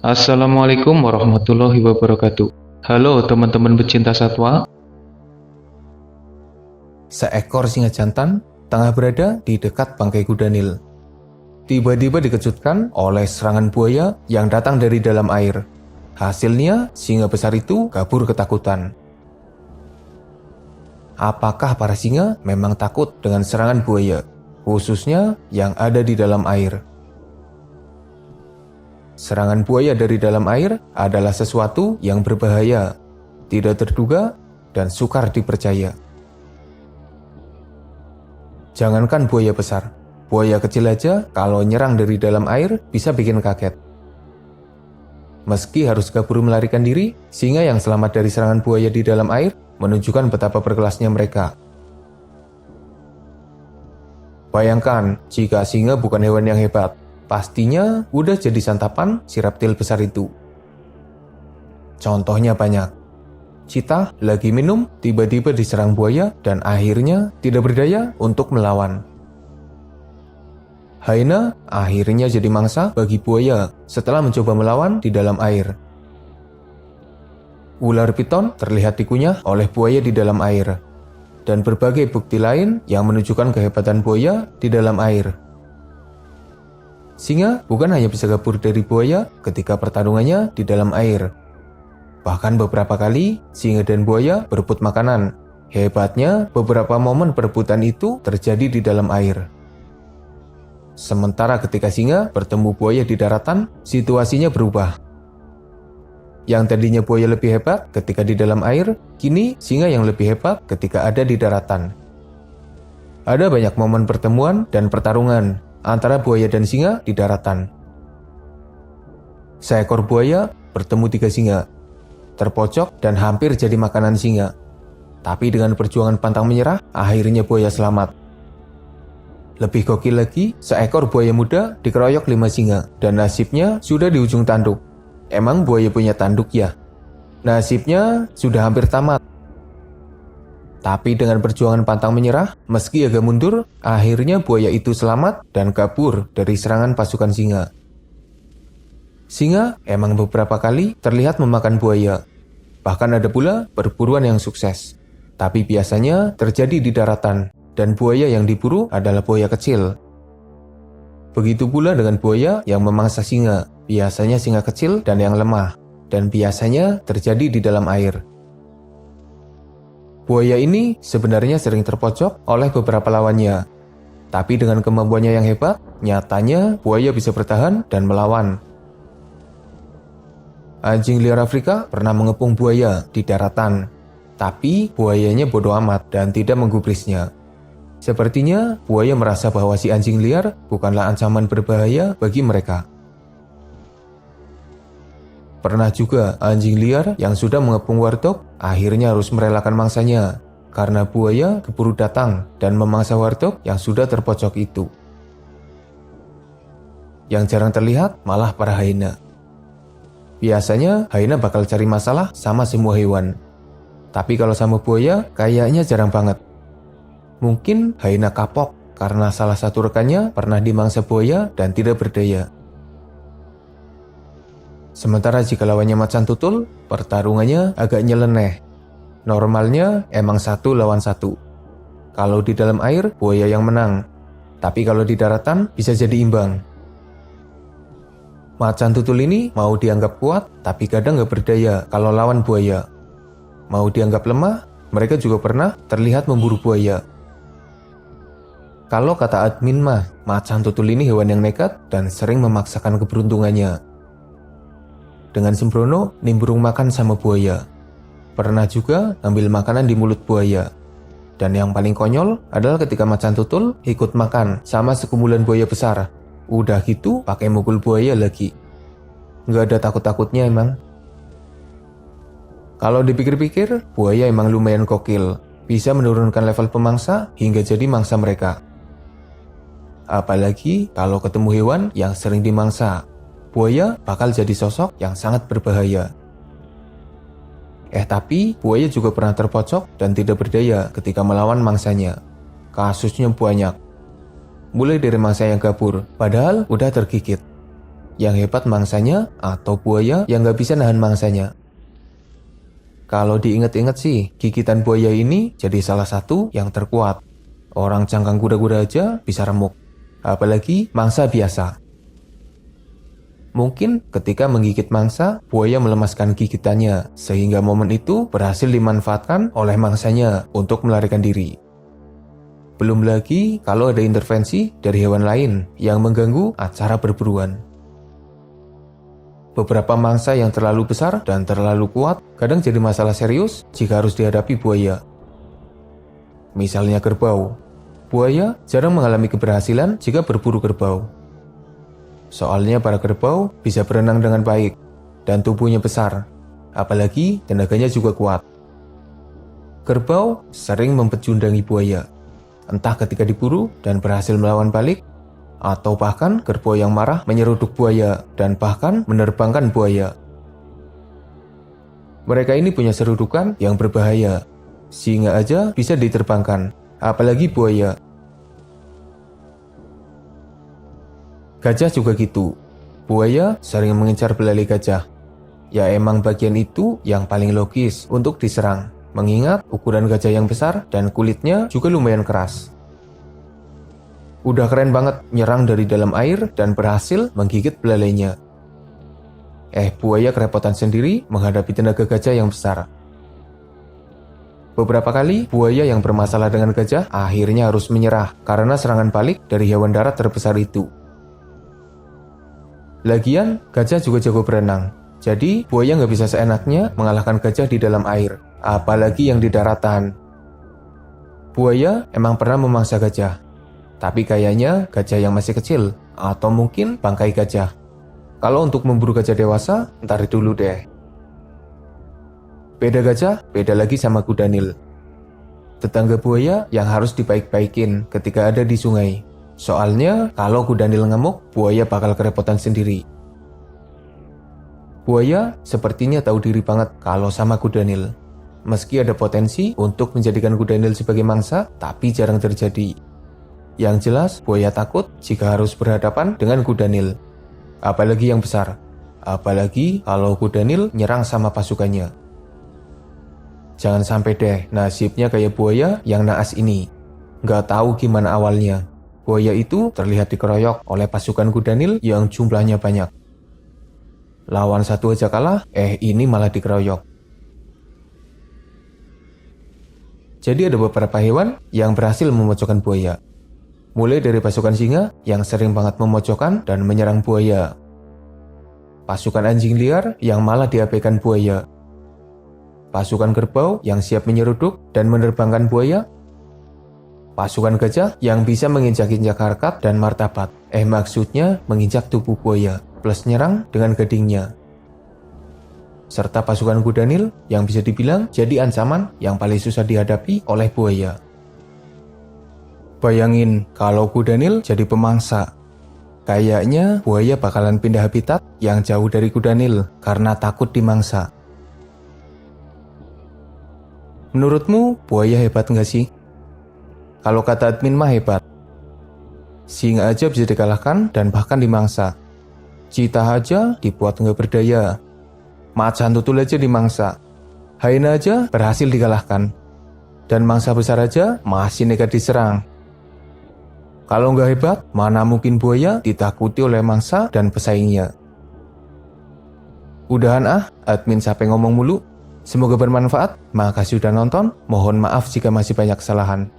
Assalamualaikum warahmatullahi wabarakatuh. Halo teman-teman pecinta satwa. Seekor singa jantan tengah berada di dekat bangkai kuda Nil. Tiba-tiba dikejutkan oleh serangan buaya yang datang dari dalam air. Hasilnya, singa besar itu kabur ketakutan. Apakah para singa memang takut dengan serangan buaya, khususnya yang ada di dalam air? Serangan buaya dari dalam air adalah sesuatu yang berbahaya, tidak terduga, dan sukar dipercaya. Jangankan buaya besar, buaya kecil aja kalau nyerang dari dalam air bisa bikin kaget. Meski harus kabur melarikan diri, singa yang selamat dari serangan buaya di dalam air menunjukkan betapa berkelasnya mereka. Bayangkan jika singa bukan hewan yang hebat, pastinya udah jadi santapan si reptil besar itu. Contohnya banyak. Cheetah lagi minum, tiba-tiba diserang buaya dan akhirnya tidak berdaya untuk melawan. Hyena akhirnya jadi mangsa bagi buaya setelah mencoba melawan di dalam air. Ular piton terlihat dikunyah oleh buaya di dalam air, dan berbagai bukti lain yang menunjukkan kehebatan buaya di dalam air. Singa bukan hanya bisa kabur dari buaya ketika pertarungannya di dalam air. Bahkan beberapa kali, singa dan buaya berebut makanan. Hebatnya, beberapa momen perebutan itu terjadi di dalam air. Sementara ketika singa bertemu buaya di daratan, situasinya berubah. Yang tadinya buaya lebih hebat ketika di dalam air, kini singa yang lebih hebat ketika ada di daratan. Ada banyak momen pertemuan dan pertarungan antara buaya dan singa di daratan. Seekor buaya bertemu 3 singa, terpojok dan hampir jadi makanan singa. Tapi dengan perjuangan pantang menyerah, akhirnya buaya selamat. Lebih gokil lagi, seekor buaya muda dikeroyok 5 singa dan nasibnya sudah di ujung tanduk. Emang buaya punya tanduk ya? Nasibnya sudah hampir tamat. Tapi dengan perjuangan pantang menyerah, meski agak mundur, akhirnya buaya itu selamat dan kabur dari serangan pasukan singa. Singa emang beberapa kali terlihat memakan buaya. Bahkan ada pula perburuan yang sukses. Tapi biasanya terjadi di daratan, dan buaya yang diburu adalah buaya kecil. Begitu pula dengan buaya yang memangsa singa. Biasanya singa kecil dan yang lemah, dan biasanya terjadi di dalam air. Buaya ini sebenarnya sering terpojok oleh beberapa lawannya. Tapi dengan kemampuannya yang hebat, nyatanya buaya bisa bertahan dan melawan. Anjing liar Afrika pernah mengepung buaya di daratan, tapi buayanya bodoh amat dan tidak menggubrisnya. Sepertinya buaya merasa bahwa si anjing liar bukanlah ancaman berbahaya bagi mereka. Pernah juga anjing liar yang sudah mengepung warthog akhirnya harus merelakan mangsanya karena buaya keburu datang dan memangsa warthog yang sudah terpojok itu. Yang jarang terlihat malah para hyena. Biasanya hyena bakal cari masalah sama semua hewan. Tapi kalau sama buaya kayaknya jarang banget. Mungkin hyena kapok karena salah satu rekannya pernah dimangsa buaya dan tidak berdaya. Sementara jika lawannya macan tutul, pertarungannya agak nyeleneh. Normalnya emang 1 lawan 1. Kalau di dalam air, buaya yang menang. Tapi kalau di daratan, bisa jadi imbang. Macan tutul ini mau dianggap kuat, tapi kadang gak berdaya kalau lawan buaya. Mau dianggap lemah, mereka juga pernah terlihat memburu buaya. Kalau kata admin mah, macan tutul ini hewan yang nekat dan sering memaksakan keberuntungannya. Dengan sembrono, nimbrung makan sama buaya. Pernah juga ambil makanan di mulut buaya. Dan yang paling konyol adalah ketika macan tutul ikut makan sama sekumpulan buaya besar. Udah gitu pakai mukul buaya lagi. Nggak ada takut-takutnya emang. Kalau dipikir-pikir, buaya emang lumayan gokil. Bisa menurunkan level pemangsa hingga jadi mangsa mereka. Apalagi kalau ketemu hewan yang sering dimangsa. Buaya bakal jadi sosok yang sangat berbahaya. Tapi buaya juga pernah terpojok dan tidak berdaya ketika melawan mangsanya. Kasusnya banyak. Mulai dari mangsa yang kabur, padahal udah tergigit. yang hebat mangsanya atau buaya yang nggak bisa nahan mangsanya. Kalau diingat-ingat sih, gigitan buaya ini jadi salah satu yang terkuat. Orang cangkang kuda-kuda aja bisa remuk, apalagi mangsa biasa. Mungkin ketika menggigit mangsa, buaya melemaskan gigitannya, sehingga momen itu berhasil dimanfaatkan oleh mangsanya untuk melarikan diri. Belum lagi kalau ada intervensi dari hewan lain yang mengganggu acara berburuan. Beberapa mangsa yang terlalu besar dan terlalu kuat kadang jadi masalah serius jika harus dihadapi buaya. Misalnya kerbau. Buaya jarang mengalami keberhasilan jika berburu kerbau. Soalnya para kerbau bisa berenang dengan baik dan tubuhnya besar, apalagi tenaganya juga kuat. Kerbau sering mempecundangi buaya, entah ketika diburu dan berhasil melawan balik, atau bahkan kerbau yang marah menyeruduk buaya dan bahkan menerbangkan buaya. Mereka ini punya serudukan yang berbahaya, singa aja bisa diterbangkan, apalagi buaya. Gajah juga gitu. Buaya sering mengincar belalai gajah. Ya emang bagian itu yang paling logis untuk diserang, mengingat ukuran gajah yang besar dan kulitnya juga lumayan keras. Udah keren banget nyerang dari dalam air dan berhasil menggigit belalainya. Buaya kerepotan sendiri menghadapi tenaga gajah yang besar. Beberapa kali buaya yang bermasalah dengan gajah akhirnya harus menyerah karena serangan balik dari hewan darat terbesar itu. Lagian, gajah juga jago berenang. Jadi, buaya nggak bisa seenaknya mengalahkan gajah di dalam air, apalagi yang di daratan. Buaya emang pernah memangsa gajah, tapi kayaknya gajah yang masih kecil, atau mungkin bangkai gajah. Kalau untuk memburu gajah dewasa, ntar dulu deh. Beda gajah, beda lagi sama kuda Nil. Tetangga buaya yang harus dibaik-baikin ketika ada di sungai. Soalnya kalau kuda Nil ngamuk, buaya bakal kerepotan sendiri. Buaya sepertinya tahu diri banget kalau sama kuda Nil. Meski ada potensi untuk menjadikan kuda Nil sebagai mangsa, tapi jarang terjadi. Yang jelas, buaya takut jika harus berhadapan dengan kuda Nil. Apalagi yang besar. Apalagi kalau kuda Nil nyerang sama pasukannya. Jangan sampai deh nasibnya kayak buaya yang naas ini. Nggak tahu gimana awalnya. Buaya itu terlihat dikeroyok oleh pasukan kuda Nil yang jumlahnya banyak. Lawan satu aja kalah, ini malah dikeroyok. Jadi ada beberapa hewan yang berhasil memojokkan buaya. Mulai dari pasukan singa yang sering banget memojokkan dan menyerang buaya. Pasukan anjing liar yang malah diabaikan buaya. Pasukan kerbau yang siap menyeruduk dan menerbangkan buaya. Pasukan gajah yang bisa menginjak-injak harkat dan martabat. Maksudnya menginjak tubuh buaya, plus nyerang dengan gadingnya. Serta pasukan kuda Nil yang bisa dibilang jadi ancaman yang paling susah dihadapi oleh buaya. Bayangin kalau kuda Nil jadi pemangsa. Kayaknya buaya bakalan pindah habitat yang jauh dari kuda Nil karena takut dimangsa. Menurutmu buaya hebat nggak sih? Kalau kata admin mah hebat. Singa aja bisa dikalahkan dan bahkan dimangsa. Cita aja dibuat nggak berdaya. Macan tutul aja dimangsa. Hyena aja berhasil dikalahkan. Dan mangsa besar aja masih nekat diserang. Kalau nggak hebat, mana mungkin buaya ditakuti oleh mangsa dan pesaingnya. Udahan admin sampai ngomong mulu. Semoga bermanfaat. Makasih udah nonton. Mohon maaf jika masih banyak kesalahan.